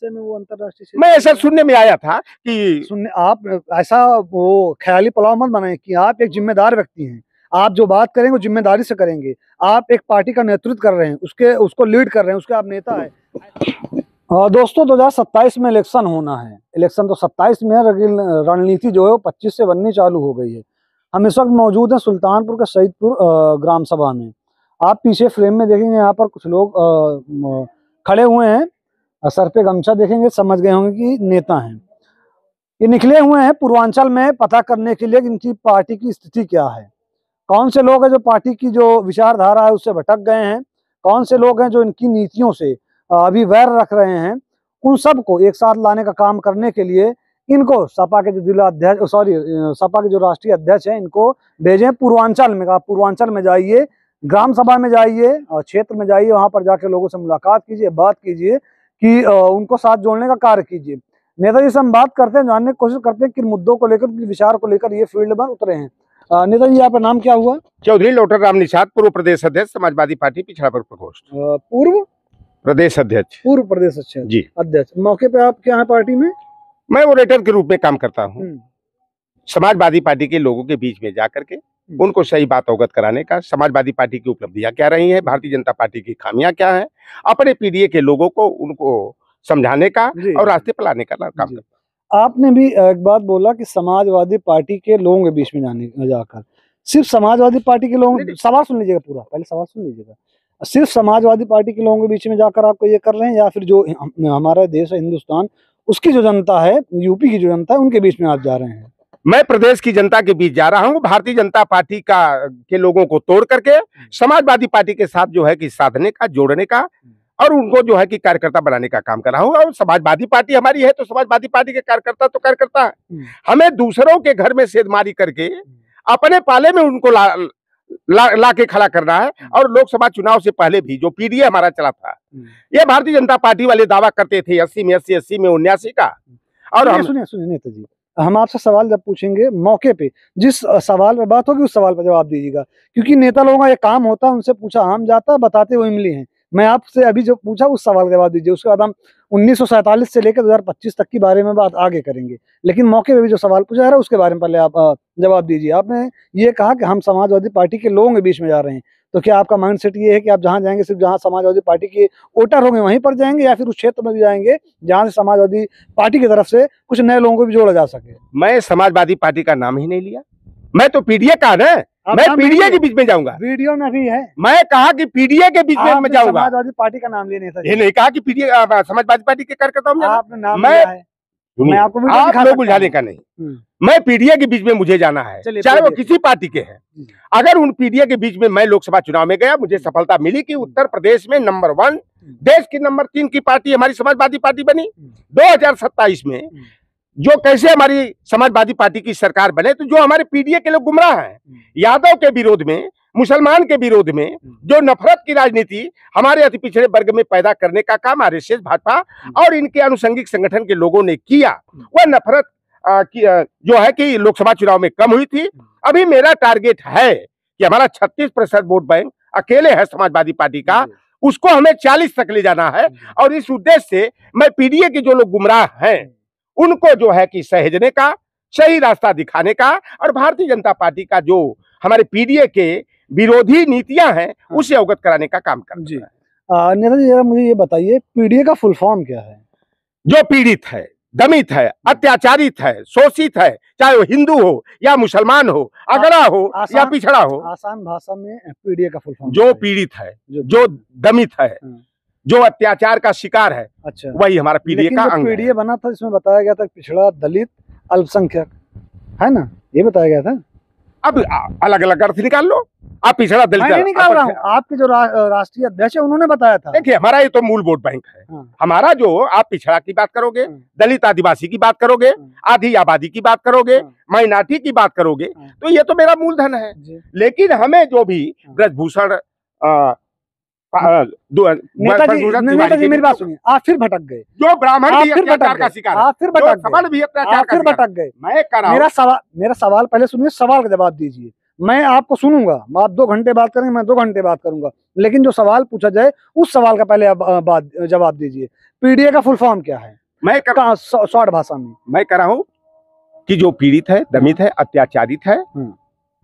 हादसे में वो अंतर्राष्ट्रीय मैं ऐसा सुनने में आया था कि सुनने आप ऐसा वो ख्याली पुलाव मत बनाए कि आप एक जिम्मेदार व्यक्ति हैं। आप जो बात करेंगे वो जिम्मेदारी से करेंगे। आप एक पार्टी का नेतृत्व कर रहे हैं, उसको लीड कर रहे हैं, उसके आप नेता है। दोस्तों 2027 में इलेक्शन होना है। इलेक्शन तो 27 में है, लेकिन रणनीति जो है वो 25 से बननी चालू हो गई है। हम इस वक्त मौजूद हैं सुल्तानपुर के सईदपुर ग्राम सभा में। आप पीछे फ्रेम में देखेंगे यहाँ पर कुछ लोग खड़े हुए हैं, सर पे गमछा देखेंगे, समझ गए होंगे कि नेता हैं। ये निकले हुए हैं पूर्वांचल में पता करने के लिए कि इनकी पार्टी की स्थिति क्या है। कौन से लोग हैं जो पार्टी की जो विचारधारा है उससे भटक गए हैं, कौन से लोग हैं जो इनकी नीतियों से अभी वैर रख रहे हैं। उन सब को एक साथ लाने का काम करने के लिए इनको सपा के जो जिला अध्यक्ष सपा के जो राष्ट्रीय अध्यक्ष हैं इनको भेजें पूर्वांचल में। आप पूर्वांचल में जाइए, ग्राम सभा में जाइए और क्षेत्र में जाइए, वहां पर जाके लोगों से मुलाकात कीजिए, बात कीजिए कि उनको साथ जोड़ने का कार्य कीजिए। नेताजी से हम बात करते हैं, जानने की कोशिश करते हैं किन मुद्दों को लेकर, किन विचार को लेकर ये फील्ड में उतरे हैं। नेताजी आपका नाम क्या हुआ? चौधरी लोटर राम निषाद, पूर्व प्रदेश अध्यक्ष समाजवादी पार्टी पिछड़ा वर्ग प्रकोष्ठ। पूर्व प्रदेश अध्यक्ष। पूर्व प्रदेश अध्यक्ष जी अध्यक्ष। मौके पे आप क्या है पार्टी में? मैं वोलेटर के रूप में काम करता हूँ। समाजवादी पार्टी के लोगों के बीच में जाकर के उनको सही बात अवगत कराने का, समाजवादी पार्टी की उपलब्धियां क्या रही हैं, भारतीय जनता पार्टी की खामियां क्या हैं, अपने पीडीए के लोगों को उनको समझाने का और रास्ते पर लाने का काम करता। आपने भी एक बात बोला कि समाजवादी पार्टी के लोगों के बीच में जाकर, सिर्फ समाजवादी पार्टी के लोगों, सवाल सुन लीजिएगा पूरा, पहले सवाल सुन लीजिएगा। सिर्फ समाजवादी पार्टी के लोगों के बीच में जाकर आपको ये कर रहे हैं, या फिर जो हमारा देश है हिंदुस्तान, उसकी जो जनता है, यूपी की जो जनता है, उनके बीच में आप जा रहे हैं? मैं प्रदेश की जनता के बीच जा रहा हूं, भारतीय जनता पार्टी के लोगों को तोड़ करके समाजवादी पार्टी के साथ जो है कि साधने का, जोड़ने का और उनको जो है कि कार्यकर्ता बनाने का काम कर रहा हूं। और समाजवादी पार्टी हमारी है तो समाजवादी पार्टी के कार्यकर्ता तो कार्यकर्ता है। हमें दूसरों के घर में सेधमारी करके अपने पाले में उनको ला के खड़ा करना है। और लोकसभा चुनाव से पहले भी जो पीडीए हमारा चला था, ये भारतीय जनता पार्टी वाले दावा करते थे 80 में 80, 80 में 79 का। और हम सुनिए नेताजी, हम आपसे सवाल जब पूछेंगे मौके पे, जिस सवाल पे बात होगी उस सवाल पर जवाब दीजिएगा, क्योंकि नेता लोगों का ये काम होता है, उनसे पूछा आम जाता, बताते वो इमली हैं। मैं आपसे अभी जो पूछा उस सवाल का जवाब दीजिए, उसके बाद हम 1947 से लेकर 2025 तक के बारे में बात आगे करेंगे। लेकिन मौके पे भी जो सवाल पूछा जा रहा है उसके बारे में पहले आप जवाब दीजिए। आपने ये कहा कि हम समाजवादी पार्टी के लोगों के बीच में जा रहे हैं, तो क्या आपका माइंडसेट ये है कि आप जहां जाएंगे सिर्फ जहां समाजवादी पार्टी के वोटर होंगे वहीं पर जाएंगे, या फिर उस क्षेत्र में भी जाएंगे जहां से समाजवादी पार्टी की तरफ से कुछ नए लोगों को भी जोड़ा जा सके? मैं समाजवादी पार्टी का नाम ही नहीं लिया, मैं तो पीडीए का ना, मैं पीडीए के बीच में जाऊंगा। वीडियो में भी है, मैं कहा कि पीडीए के बीच में मैं जाऊंगा। समाजवादी पार्टी का नाम लेने था, ये नहीं कहा कि पीडीए समाजवादी पार्टी के कार्यकर्ता हूं। आपने नाम लिया है, मैं आपको आप बुझाने का नहीं, मैं पीडीए के बीच में मुझे जाना है, चाहे वो किसी पार्टी के हैं। अगर उन पीडीए के बीच में मैं लोकसभा चुनाव में गया, मुझे सफलता मिली कि उत्तर प्रदेश में नंबर 1, देश की नंबर 3 की पार्टी हमारी समाजवादी पार्टी बनी। 2027 में जो कैसे हमारी समाजवादी पार्टी की सरकार बने, तो जो हमारे पीडीए के लोग गुमराह हैं, यादव के विरोध में, मुसलमान के विरोध में जो नफरत की राजनीति हमारे अति पिछड़े वर्ग में पैदा करने का काम आरएसएस, भाजपा और इनके अनुषंगिक संगठन के लोगों ने किया, वह नफरत जो है कि लोकसभा चुनाव में कम हुई थी। अभी मेरा टारगेट है कि हमारा 36% वोट बैंक अकेले है समाजवादी पार्टी का, उसको हमें 40 तक ले जाना है। और इस उद्देश्य से मैं पीडीए के जो लोग गुमराह हैं उनको जो है कि सहेजने का, सही रास्ता दिखाने का, और भारतीय जनता पार्टी का जो हमारे पीडीए के विरोधी नीतियां हैं उसे अवगत कराने का काम कर रहा है। नेताजी जरा मुझे ये बताइए, पीडीए का फुल फॉर्म क्या है? जो पीड़ित है, दमित है, अत्याचारित है, शोषित है, चाहे वो हिंदू हो या मुसलमान हो, अगड़ा हो या पिछड़ा हो। आसान भाषा में पीडीए का फुल फॉर्म जो पीड़ित है, जो दमित है, जो अत्याचार का शिकार है, अच्छा, वही हमारा पीडीए का अंग है। पीडीए बना था इसमें बताया गया था पिछड़ा, दलित, अल्पसंख्यक, है ना, ये बताया गया था। अब अलग अलग अर्थ निकाल लो, आप पिछड़ा दलित नहीं निकाल रहा हूँ, आपके जो राष्ट्रीय अध्यक्ष है उन्होंने बताया था। देखिए हमारा ये तो मूल वोट बैंक है। हमारा जो, आप पिछड़ा की बात करोगे, दलित आदिवासी की बात करोगे, आधी आबादी की बात करोगे, माइनॉरिटी की बात करोगे, तो ये तो मेरा मूलधन है। लेकिन हमें जो भी ब्रजभूषण, नेताजी मेरी बात सुनिए, आप फिर भटक गए। जो ब्राह्मण भी अत्याचार का शिकार, आप फिर भटक गए, भी अत्याचार का भटक गए। मैं कर रहा हूं। मेरा सवाल पहले सुनिए, सवाल का जवाब दीजिए। मैं आपको सुनूंगा, आप 2 घंटे बात करेंगे, मैं 2 घंटे बात करूंगा, लेकिन जो सवाल पूछा जाए उस सवाल का पहले आप जवाब दीजिए। पीडीए का फुल फॉर्म क्या है? मैं शॉर्ट भाषा में मैं कह रहा हूँ कि जो पीड़ित है, दमित है, अत्याचारित है,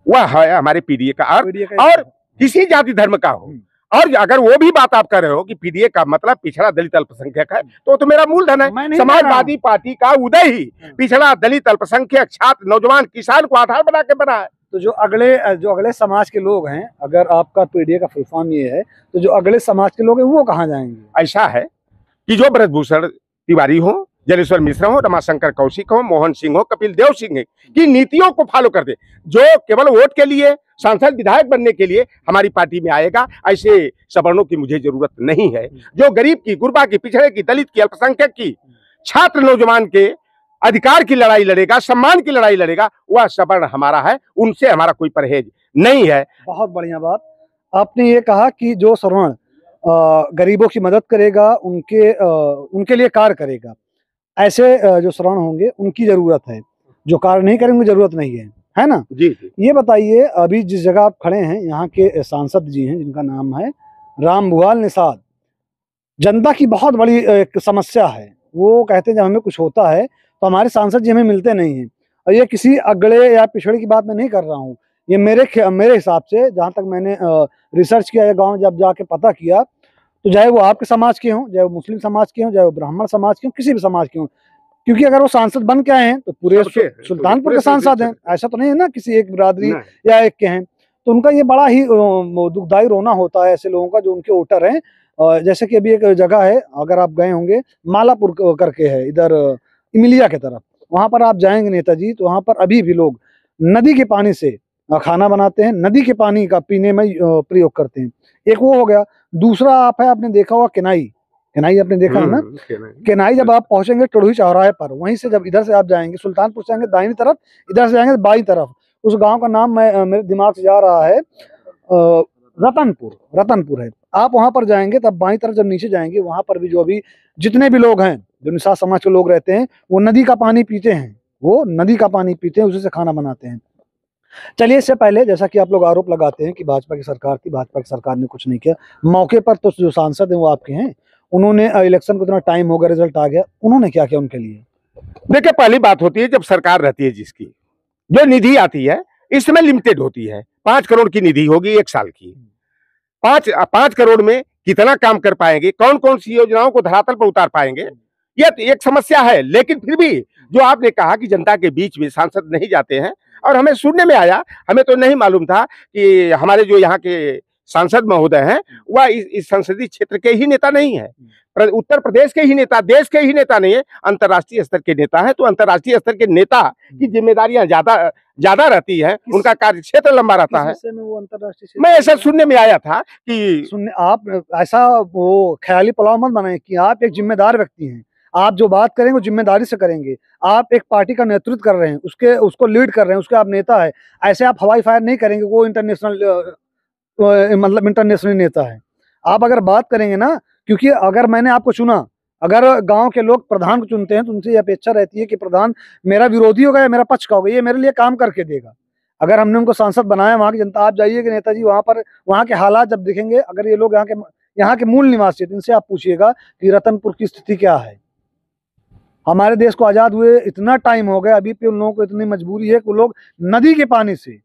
वह है हमारे पीडीए का अर्थ, और किसी जाति धर्म का हो। और अगर वो भी बात आप कर रहे हो कि पीडीए का मतलब पिछड़ा दलित अल्पसंख्यक है, तो मेरा मूलधन है। समाजवादी पार्टी का उदय ही पिछड़ा दलित अल्पसंख्यक छात्र नौजवान किसान को आधार बना के बना है। तो जो अगले समाज के लोग हैं, अगर आपका पीडीए का फुल फॉर्म ये है, तो जो अगले समाज के लोग हैं वो कहाँ जाएंगे? ऐसा है कि जो ब्रजभूषण तिवारी हो, जलेश्वर मिश्रा हो, रमाशंकर कौशिक हो, मोहन सिंह हो, कपिल देव सिंह की नीतियों को फॉलो कर दे, जो केवल वोट के लिए, सांसद विधायक बनने के लिए हमारी पार्टी में आएगा, ऐसे सवर्णों की मुझे जरूरत नहीं है। जो गरीब की, गुरबा की, पिछड़े की, दलित की, अल्पसंख्यक की, छात्र नौजवान के अधिकार की लड़ाई लड़ेगा, सम्मान की लड़ाई लड़ेगा, वह सवर्ण हमारा है, उनसे हमारा कोई परहेज नहीं है। बहुत बढ़िया बात आपने ये कहा कि जो सवर्ण गरीबों की मदद करेगा, उनके लिए कार्य करेगा, ऐसे जो सवर्ण होंगे उनकी जरूरत है, जो कार्य नहीं करेंगे जरूरत नहीं है ना? जी। ये बताइए, अभी जिस जगह आप खड़े हैं, यहाँ के सांसद जी हैं जिनका नाम है रामभुआल निषाद। जनता की बहुत बड़ी एक समस्या है, वो कहते हैं जब हमें कुछ होता है तो हमारे सांसद जी हमें मिलते नहीं हैं। और ये किसी अगड़े या पिछड़े की बात मैं नहीं कर रहा हूँ, ये मेरे हिसाब से, जहाँ तक मैंने रिसर्च किया है, गाँव जब जाके पता किया, तो चाहे वो आपके समाज के हों, चाहे वो मुस्लिम समाज के हों, चाहे वो ब्राह्मण समाज के हों, किसी भी समाज के हों, क्योंकि अगर वो सांसद बन के आए हैं तो पूरे सुल्तानपुर के सांसद हैं, ऐसा तो नहीं है ना किसी एक बिरादरी या एक के हैं। तो उनका ये बड़ा ही दुखदाई रोना होता है ऐसे लोगों का जो उनके वोटर हैं। जैसे कि अभी एक जगह है, अगर आप गए होंगे, मालापुर करके है, इधर इमिलिया की तरफ, वहां पर आप जाएंगे नेताजी, तो वहां पर अभी भी लोग नदी के पानी से खाना बनाते हैं, नदी के पानी का पीने में प्रयोग करते हैं। एक वो हो गया। दूसरा आपने देखा होगा केनाई आपने देखा है ना? केनाई जब आप पहुंचेंगे टोढ़ी चौराहे पर, वहीं से जब इधर से आप जाएंगे, सुल्तानपुर से आएंगे दाहिनी तरफ, इधर से जाएंगे बाईं तरफ, उस गांव का नाम मेरे दिमाग से जा रहा है, रतनपुर है। आप वहां पर जाएंगे तब बाईं तरफ जब नीचे जाएंगे, वहां पर भी जो अभी जितने भी लोग हैं, जो निषाद समाज के लोग रहते हैं, वो नदी का पानी पीते हैं, उसी से खाना बनाते हैं। चलिए, इससे पहले जैसा कि आप लोग आरोप लगाते हैं कि भाजपा की सरकार ने कुछ नहीं किया, मौके पर तो जो सांसद हैं वो आपके हैं, उन्होंने इलेक्शन को इतना टाइम हो गया, रिजल्ट आ गया, उन्होंने क्या किया उनके लिए? देखिए, पहली बात होती है जब सरकार रहती है, जिसकी जो निधि आती है इस समय लिमिटेड होती है। 5 करोड़ की निधि होगी 1 साल की। 5 करोड़ में कितना काम कर पाएंगे, कौन कौन सी योजनाओं को धरातल पर उतार पाएंगे, यह एक समस्या है। लेकिन फिर भी जो आपने कहा कि जनता के बीच में सांसद नहीं जाते हैं, और हमें सुनने में आया, हमें तो नहीं मालूम था कि हमारे जो यहाँ के सांसद महोदय हैं वह इस संसदीय क्षेत्र के ही नेता नहीं है, उत्तर प्रदेश के ही नेता, देश के ही नेता नहीं है, अंतर्राष्ट्रीय स्तर के नेता है। तो अंतर्राष्ट्रीय स्तर के नेता की जिम्मेदारियां ज्यादा रहती है, उनका कार्य क्षेत्र लंबा रहता है। मैं ऐसा सुनने में आया था कि आप ऐसा वो ख्याली पुलाव मत बनाएं कि आप एक जिम्मेदार व्यक्ति हैं, आप जो बात करेंगे वो जिम्मेदारी से करेंगे, आप एक पार्टी का नेतृत्व कर रहे हैं, उसको लीड कर रहे हैं, उसके आप नेता है। ऐसे आप हवाई फायर नहीं करेंगे, वो इंटरनेशनल नेता है। आप अगर बात करेंगे ना, क्योंकि अगर मैंने आपको चुना, अगर गांव के लोग प्रधान को चुनते हैं तो उनसे ये अपेक्षा रहती है कि प्रधान मेरा विरोधी होगा या मेरा पक्ष का होगा, ये मेरे लिए काम करके देगा। अगर हमने उनको सांसद बनाया, वहां की जनता, आप जाइएगा नेताजी वहां के हालात जब देखेंगे, अगर ये लोग यहाँ के मूल निवासी है, इनसे आप पूछिएगा कि रतनपुर की स्थिति क्या है। हमारे देश को आजाद हुए इतना टाइम हो गया, अभी भी उन लोगों को इतनी मजबूरी है कि वो लोग नदी के पानी से,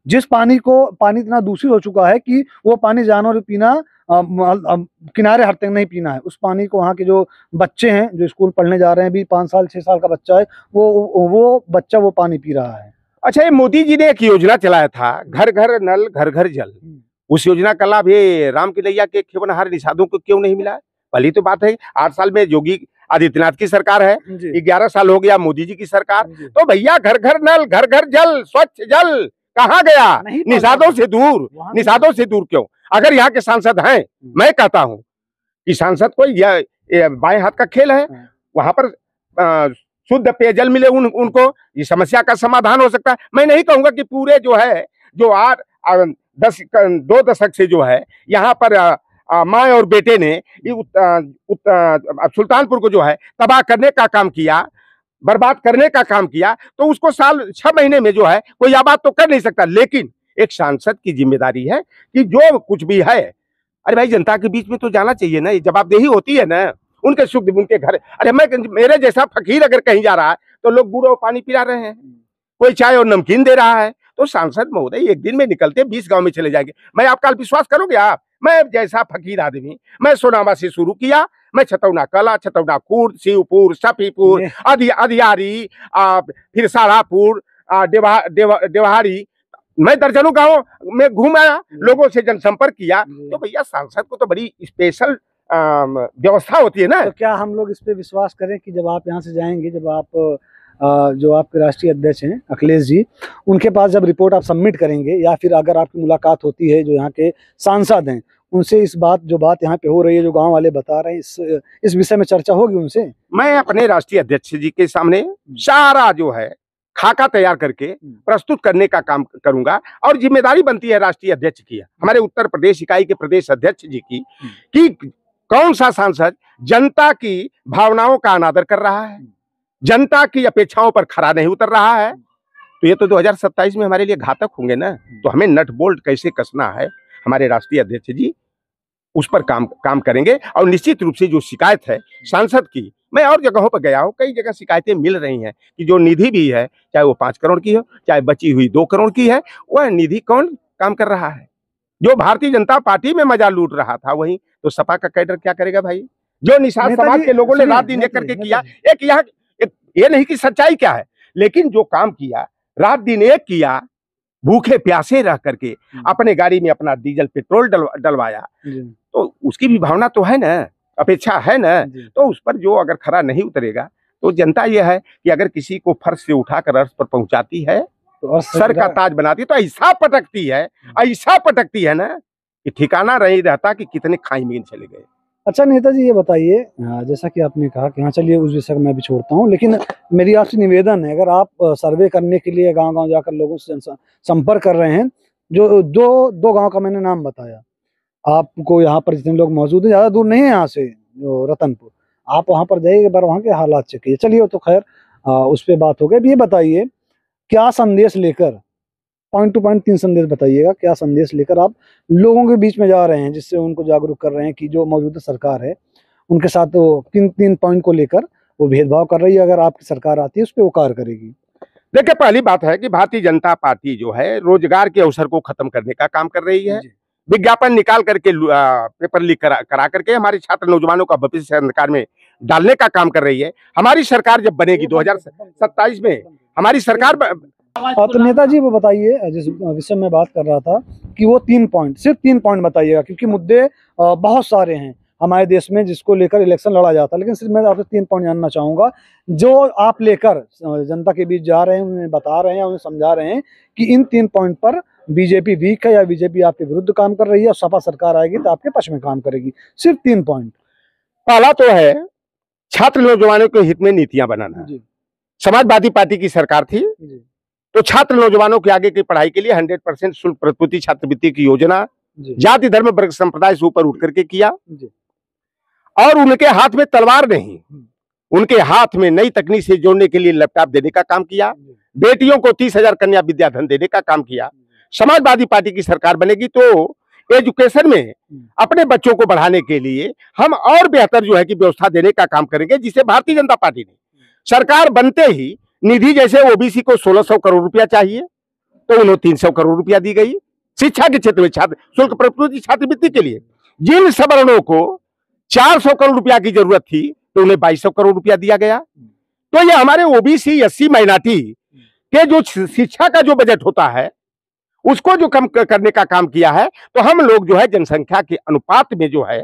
जिस पानी इतना दूषित हो चुका है कि वो पानी जानवर पीना, किनारे हट तक नहीं पीना है, उस पानी को वहाँ के जो बच्चे हैं, जो स्कूल पढ़ने जा रहे हैं, अभी 5 साल 6 साल का बच्चा है, वो बच्चा वो पानी पी रहा है। अच्छा, ये मोदी जी ने एक योजना चलाया था, घर घर नल घर घर जल, उस योजना का लाभ ये राम की नैया के खेवनहार निषादों को क्यों नहीं मिला? पहली तो बात है, 8 साल में योगी आदित्यनाथ की सरकार है, 11 साल हो गया मोदी जी की सरकार, तो भैया घर घर नल घर घर जल, स्वच्छ जल कहाँ गया? निषादों से दूर क्यों? अगर यहाँ के सांसद हैं, मैं कहता हूँ कि सांसद को यह बाएं हाथ का खेल है, वहां पर शुद्ध पेयजल मिले उनको, ये समस्या का समाधान हो सकता है। मैं नहीं कहूंगा कि पूरे जो है, जो 2 दशक से जो है यहाँ पर माँ और बेटे ने सुल्तानपुर को जो है तबाह करने का काम किया, बर्बाद करने का काम किया, तो उसको साल 6 महीने में जो है कोई आबाद तो कर नहीं सकता। लेकिन एक सांसद की जिम्मेदारी है कि जो कुछ भी है, अरे भाई जनता के बीच में तो जाना चाहिए ना, जवाबदेही होती है ना, उनके सुख उनके घर। अरे मेरे जैसा फकीर अगर कहीं जा रहा है तो लोग गुड़ और पानी पिला रहे हैं, कोई चाय और नमकीन दे रहा है, तो सांसद महोदय एक दिन में निकलते 20 गांव में चले जाएंगे। मैं आपका विश्वास करोगे आप, मैं जैसा फकीर आदमी, मैं सोनामा से शुरू किया, मैं छतौना कला, छतौना कुर्द, शिवपुर, सफीपुर, अधियारी, फिर साड़ापुर, देवहारी, मैं दर्जनों गांव में घूम आया, लोगों से जनसंपर्क किया। तो भैया सांसद को तो बड़ी स्पेशल व्यवस्था होती है ना। तो क्या हम लोग इस पे विश्वास करें कि जब आप यहाँ से जाएंगे, जब आप जो आपके राष्ट्रीय अध्यक्ष हैं अखिलेश जी, उनके पास जब रिपोर्ट आप सबमिट करेंगे, या फिर अगर आपकी मुलाकात होती है जो यहाँ के सांसद हैं उनसे, इस जो बात यहाँ पे हो रही है, जो गांव वाले बता रहे हैं, इस विषय में चर्चा होगी उनसे? मैं अपने राष्ट्रीय अध्यक्ष जी के सामने सारा जो है खाका तैयार करके प्रस्तुत करने का काम करूंगा, और जिम्मेदारी बनती है राष्ट्रीय अध्यक्ष की, हमारे उत्तर प्रदेश इकाई के प्रदेश अध्यक्ष जी की, कि कौन सा सांसद जनता की भावनाओं का अनादर कर रहा है, जनता की अपेक्षाओं पर खरा नहीं उतर रहा है। तो ये तो 2027 में हमारे लिए घातक होंगे ना। तो हमें नट बोल्ट कैसे कसना है, हमारे राष्ट्रीय अध्यक्ष जी उस पर काम करेंगे। और निश्चित रूप से जो शिकायत है सांसद की, मैं और जगहों पर गया हूँ, कई जगह शिकायतें मिल रही हैं कि जो निधि भी है, चाहे वो 5 करोड़ की हो, चाहे बची हुई 2 करोड़ की है, वह निधि कौन काम कर रहा है? जो भारतीय जनता पार्टी में मजा लूट रहा था, वही तो सपा का कैडर क्या करेगा भाई? जो निषाद समाज के लोगों ने रात दिन एक करके किया, एक यहाँ ये नहीं कि सच्चाई क्या है, लेकिन जो काम किया, रात दिन एक किया, भूखे प्यासे रह करके अपने गाड़ी में अपना डीजल पेट्रोल डलवाया, तो उसकी भी भावना तो है ना, अपेक्षा है ना। तो उस पर जो अगर खरा नहीं उतरेगा, तो जनता यह है कि अगर किसी को फर्श से उठाकर अर्श पर पहुंचाती है, तो सर का ताज बनाती है, तो ऐसा पटकती है ना कि ठिकाना नहीं रहता कि कितने खाई में चले गए। अच्छा नेताजी, ये बताइए, जैसा कि आपने कहा कि हाँ चलिए उस विषय को मैं भी छोड़ता हूँ, लेकिन मेरी आपसे निवेदन है, अगर आप सर्वे करने के लिए गांव-गांव जाकर लोगों से संपर्क कर रहे हैं, जो दो गांव का मैंने नाम बताया, आपको यहाँ पर जितने लोग मौजूद हैं, ज़्यादा दूर नहीं है यहाँ से, जो रतनपुर, आप वहाँ पर जाइए, एक बार वहाँ के हालात चेक कीजिए। चलिए वो तो खैर उस पर बात हो गई। ये बताइए, क्या संदेश लेकर, पॉइंट टू पॉइंट 3 संदेश बताइएगा, क्या संदेश लेकर आप लोगों के बीच में जा रहे हैं, जिससे उनको जागरूक कर रहे हैं कि जो मौजूदा सरकार है उनके साथ वो 3 पॉइंट को लेकर वो भेदभाव कर रही है, अगर आपकी सरकार आती है उस पर वो कार्य करेगी? देखिए, पहली बात है कि भारतीय जनता पार्टी जो है रोजगार के अवसर को खत्म करने का काम कर रही है। विज्ञापन निकाल करके पेपर लीक करा करके हमारे छात्र नौजवानों का भविष्य अंधकार में डालने का काम कर रही है। हमारी सरकार जब बनेगी 2027 में, हमारी सरकार तो नेताजी वो बताइए, जिस विषय में बात कर रहा था कि वो 3 पॉइंट, सिर्फ 3 पॉइंट बताइएगा, क्योंकि मुद्दे बहुत सारे हैं हमारे देश में जिसको लेकर इलेक्शन लड़ा जाता है, लेकिन सिर्फ मैं आपसे 3 पॉइंट जानना चाहूंगा जो आप लेकर जनता के बीच जा रहे हैं, उन्हें बता रहे हैं, उन्हें समझा रहे हैं कि इन 3 पॉइंट पर बीजेपी वीक है या बीजेपी आपके विरुद्ध काम कर रही है, और सपा सरकार आएगी तो आपके पक्ष में काम करेगी। सिर्फ 3 पॉइंट। पहला तो है छात्र नौजवानों के हित में नीतियां बनाना। समाजवादी पार्टी की सरकार थी तो छात्र नौजवानों के आगे की पढ़ाई के लिए 100% शुल्क प्रतिपूर्ति छात्रवृत्ति की योजना जाति धर्म वर्ग संप्रदाय से ऊपर उठ करके किया, और उनके हाथ में तलवार नहीं, उनके हाथ में नई तकनीक से जोड़ने के लिए लैपटॉप देने का काम किया, बेटियों को 30,000 कन्या विद्याधन देने का काम किया। समाजवादी पार्टी की सरकार बनेगी तो एजुकेशन में अपने बच्चों को बढ़ाने के लिए हम और बेहतर जो है कि व्यवस्था देने का काम करेंगे, जिसे भारतीय जनता पार्टी ने सरकार बनते ही निधि, जैसे ओबीसी को 1600 करोड़ रुपया चाहिए तो उन्हें 300 करोड़ रुपया दी गई। शिक्षा के क्षेत्र में छात्र शुल्क प्रतिपूर्ति छात्रवृत्ति के लिए जिन सवर्णों को 400 करोड़ रुपया की जरूरत थी तो उन्हें 2200 करोड़ रुपया दिया गया। तो ये हमारे ओबीसी एससी माइनॉरिटी के जो शिक्षा का जो बजट होता है उसको जो कम करने का काम किया है। तो हम लोग जो है जनसंख्या के अनुपात में जो है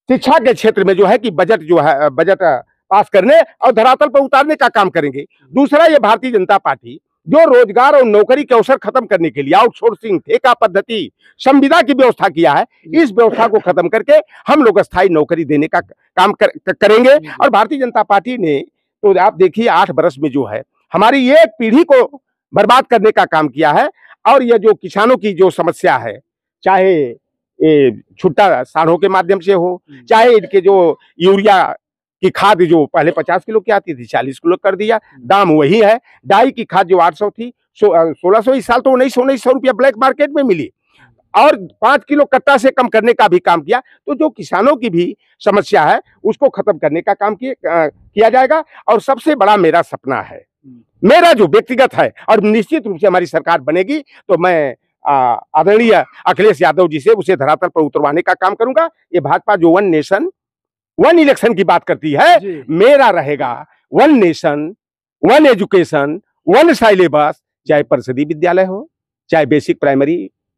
शिक्षा के क्षेत्र में जो है कि बजट पास करने और धरातल पर उतारने का काम करेंगे। दूसरा, ये भारतीय जनता पार्टी जो रोजगार और नौकरी के अवसर खत्म करने के लिए आउटसोर्सिंग, ठेका पद्धति, संविदा की व्यवस्था किया है, इस व्यवस्था को खत्म करके हम लोग स्थायी नौकरी देने का काम करेंगे। और भारतीय जनता पार्टी ने तो आप देखिए 8 वर्ष में जो है हमारी एक पीढ़ी को बर्बाद करने का काम किया है। और ये जो किसानों की जो समस्या है, चाहे ये छुट्टा साढ़ों के माध्यम से हो, चाहे इनके जो यूरिया की खाद जो पहले 50 किलो की आती थी 40 किलो कर दिया, दाम वही है। डाई की खाद जो 800 थी 1600 इस साल तो 1900 रुपया ब्लैक मार्केट में मिली, और 5 किलो कट्टा से कम करने का भी काम किया। तो जो किसानों की भी समस्या है उसको खत्म करने का काम किया जाएगा। और सबसे बड़ा मेरा सपना है, मेरा जो व्यक्तिगत है, और निश्चित रूप से हमारी सरकार बनेगी तो मैं आदरणीय अखिलेश यादव जी से उसे धरातल पर उतरवाने का काम करूंगा। ये भाजपा जो वन नेशन वन इलेक्शन की बात करती है, मेरा रहेगा one nation one education one syllabus, चाहे परिषदीय विद्यालय हो, चाहे बेसिक प्राइमरी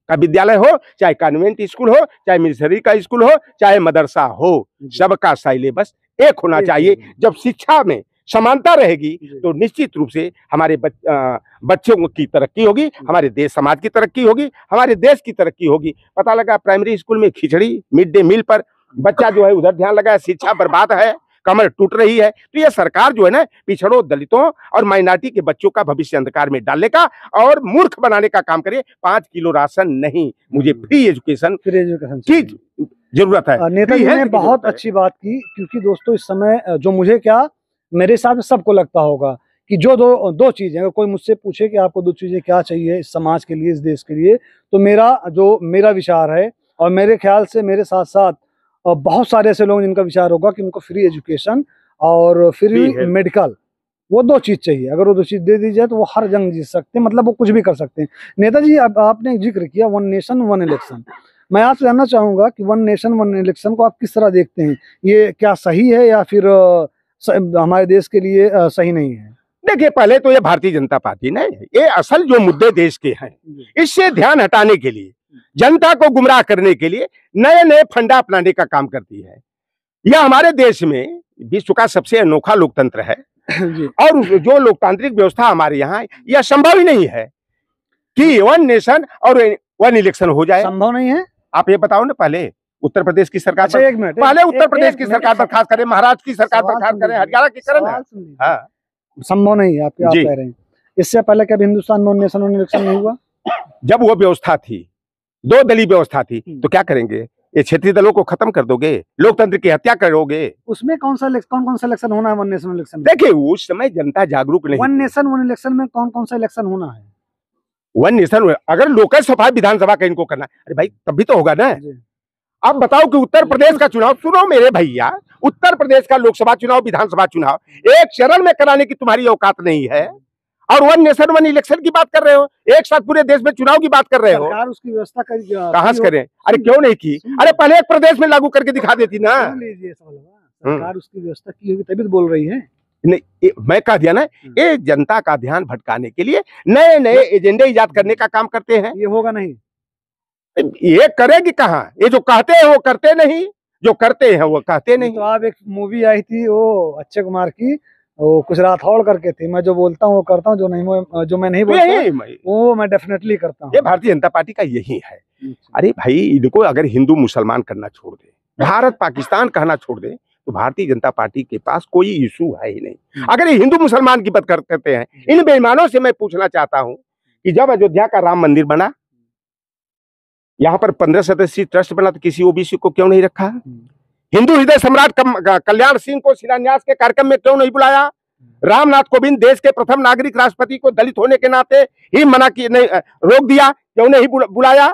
का विद्यालय हो, चाहे कॉन्वेंट स्कूल हो, चाहे मिशनरी का स्कूल हो, चाहे मदरसा हो, सबका सिलेबस एक होना चाहिए। जब शिक्षा में समानता रहेगी तो निश्चित रूप से हमारे बच्चों की तरक्की होगी, हमारे देश समाज की तरक्की होगी, हमारे देश की तरक्की होगी। पता लगा प्राइमरी स्कूल में खिचड़ी, मिड डे मील पर बच्चा जो है उधर ध्यान लगा, शिक्षा बर्बाद है, कमर टूट रही है। तो ये सरकार जो है ना, पिछड़ों, दलितों और माइनॉरिटी के बच्चों का भविष्य अंधकार में डालने का और मूर्ख बनाने का काम करे। 5 किलो राशन नहीं, मुझे फ्री एजुकेशन की जरूरत है। नेताजी ने बहुत अच्छी बात की, क्योंकि दोस्तों इस समय जो मुझे क्या, मेरे हिसाब से सबको लगता होगा कि जो दो चीजें, अगर कोई मुझसे पूछे कि आपको 2 चीजें क्या चाहिए इस समाज के लिए, इस देश के लिए, तो मेरा विचार है, और मेरे ख्याल से मेरे साथ साथ बहुत सारे ऐसे लोग जिनका विचार होगा कि उनको फ्री एजुकेशन और फ्री मेडिकल, वो 2 चीज चाहिए। अगर वो 2 चीज दे दी जाए तो वो हर जंग जीत सकते हैं, मतलब वो कुछ भी कर सकते हैं। नेताजी, अब आपने जिक्र किया वन नेशन वन इलेक्शन, मैं आपसे जानना चाहूंगा कि वन नेशन वन इलेक्शन को आप किस तरह देखते हैं? ये क्या सही है या फिर हमारे देश के लिए सही नहीं है? देखिए, पहले तो ये भारतीय जनता पार्टी ने ये असल जो मुद्दे देश के हैं इससे ध्यान हटाने के लिए, जनता को गुमराह करने के लिए नए नए फंडा अपनाने का काम करती है। यह हमारे देश में विश्व का सबसे अनोखा लोकतंत्र है और जो लोकतांत्रिक व्यवस्था हमारे यहाँ, यह संभव ही नहीं है कि वन नेशन और वन इलेक्शन हो जाए। संभव नहीं है। आप ये बताओ ना, पहले उत्तर प्रदेश की सरकार, अच्छा, एक मिनट, पहले उत्तर प्रदेश की सरकार बर्खास्त करे, महाराष्ट्र की सरकार बर्खास्त करे, हरियाणा की करे ना। हाँ, संभव नहीं है, आप कह रहे हैं। इससे पहले कभी हिंदुस्तान में वन नेशन वन इलेक्शन नहीं हुआ? जब वो व्यवस्था थी, 2 दलीय व्यवस्था थी, तो क्या करेंगे? ये क्षेत्रीय दलों को खत्म कर दोगे, लोकतंत्र की हत्या करोगे। उसमें कौन सा इलेक्शन होना है वन नेशन वन इलेक्शन? देखिए, उस समय जनता जागरूक नहीं। वन नेशन वन इलेक्शन में कौन सा इलेक्शन होना है? वन नेशन, अगर लोकसभा विधानसभा का इनको करना, अरे भाई तब भी तो होगा ना। आप बताओ कि उत्तर प्रदेश का चुनाव, सुनो मेरे भैया, उत्तर प्रदेश का लोकसभा चुनाव, विधानसभा चुनाव एक चरण में कराने की तुम्हारी औकात नहीं है, और वन नेशन वन इलेक्शन की बात कर रहे हो, एक साथ पूरे देश में चुनाव की बात कर रहे हो। सरकार उसकी व्यवस्था कहां से करें? अरे क्यों नहीं की? अरे पहले एक प्रदेश में लागू करके दिखा देती ना। सरकार उसकी व्यवस्था की होगी तभी तो बोल रही है। नहीं, मैं कह दिया ना, ये जनता का ध्यान भटकाने के लिए नए नए एजेंडे इजाद करने का काम करते हैं। ये होगा नहीं, ये करेगी कहाँ? ये जो कहते हैं वो करते नहीं, जो करते हैं वो कहते नहीं। तो आप, एक मूवी आई थी वो अक्षय कुमार की, वो कुछ राठौड़ करके थी, मैं जो बोलता हूँ वो करता हूँ, जो मैं नहीं बोलता वो मैं डेफिनेटली करता हूँ। ये भारतीय जनता पार्टी का यही है। अरे भाई, इनको अगर हिंदू मुसलमान करना छोड़ दे, भारत पाकिस्तान कहना छोड़ दे, तो भारतीय जनता पार्टी के पास कोई इशू है ही नहीं। अगर ये हिंदू मुसलमान की बात करते हैं, इन बेईमानों से मैं पूछना चाहता हूँ कि जब अयोध्या का राम मंदिर बना, यहाँ पर 15 सदस्यीय ट्रस्ट बना, तो किसी ओबीसी को क्यों नहीं रखा? हिंदू हृदय सम्राट कल्याण सिंह को शिलान्यास के कार्यक्रम में क्यों नहीं बुलाया? रामनाथ कोविंद देश के प्रथम नागरिक राष्ट्रपति को दलित होने के नाते ही मना की, नहीं रोक दिया, क्यों नहीं बुलाया?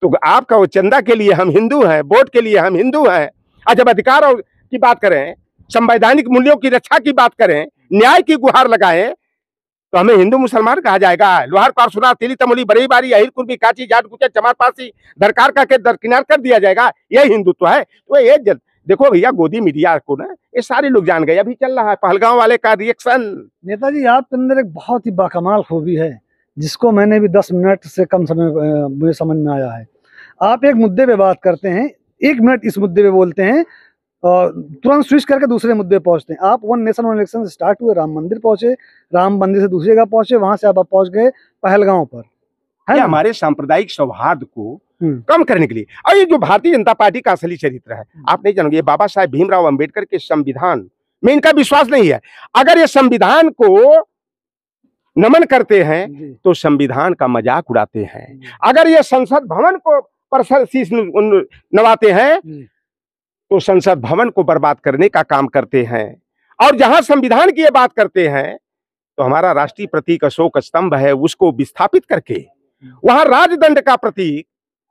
तो आपका वो चंदा के लिए हम हिंदू हैं, वोट के लिए हम हिंदू हैं, और जब अधिकार और की बात करें, संवैधानिक मूल्यों की रक्षा की बात करें, न्याय की गुहार लगाएं, तो हमें हिंदू मुसलमान कहा जाएगा? लोहार पारसुनार तिली तमोली बड़ी बारी अहिर कुर्मी काची जाट गुचर चमार पासी दरकार का के दरकिनार कर दिया जाएगा, यह हिंदुत्व है? तो ये देखो भैया, गोदी मीडिया को ना ये सारे लोग जान गए। अभी चल रहा है पहलगांव वाले का रिएक्शन। नेताजी, आपके अंदर एक बहुत ही बाकमाल खूबी है, जिसको मैंने भी 10 मिनट से कम समय मुझे समझ में आया है। आप एक मुद्दे पे बात करते हैं, 1 मिनट इस मुद्दे पे बोलते हैं, तुरंत स्विच करके दूसरे मुद्दे पहुंचते हैं। आप वन नेशन वन इलेक्शन से स्टार्ट हुए, राम मंदिर पहुंचे, राम मंदिर से दूसरी जगह पहुंचे, वहां से आप पहुंच गए पहलगांव पर, है हमारे सांप्रदायिक सौहार्द को कम करने के लिए। और ये जो भारतीय जनता पार्टी का असली चरित्र है, आप नहीं जानोगे, बाबा साहेब भीमराव अंबेडकर के संविधान में इनका विश्वास नहीं है। अगर ये संविधान को नमन करते हैं तो संविधान का मजाक उड़ाते हैं। अगर ये संसद भवन को पर शीश नवाते हैं तो संसद भवन को बर्बाद करने का काम करते हैं। और जहां संविधान की ये बात करते हैं तो हमारा राष्ट्रीय प्रतीक अशोक स्तंभ है, उसको विस्थापित करके वहां राजदंड का प्रतीक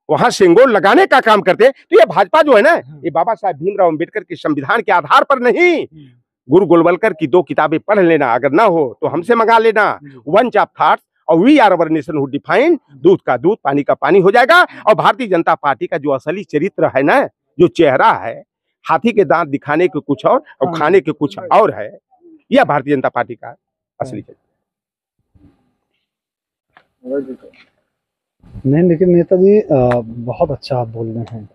वहां सिंगोल लगाने का काम करते। तो ये भाजपा जो है ना, ये बाबा साहब भीमराव अम्बेडकर के संविधान के आधार पर नहीं, गुरु गोलवलकर की 2 किताबें पढ़ लेना, अगर ना हो तो हमसे मंगा लेना, वंच ऑफ थॉट्स और we are our nation who define, दूध का दूध पानी का पानी हो जाएगा। और भारतीय जनता पार्टी का जो असली चरित्र है ना, जो चेहरा है, हाथी के दांत दिखाने के कुछ और खाने के कुछ और है, यह भारतीय जनता पार्टी का असली चरित्र। नहीं, लेकिन नेताजी बहुत अच्छा आप बोल रहे हैं।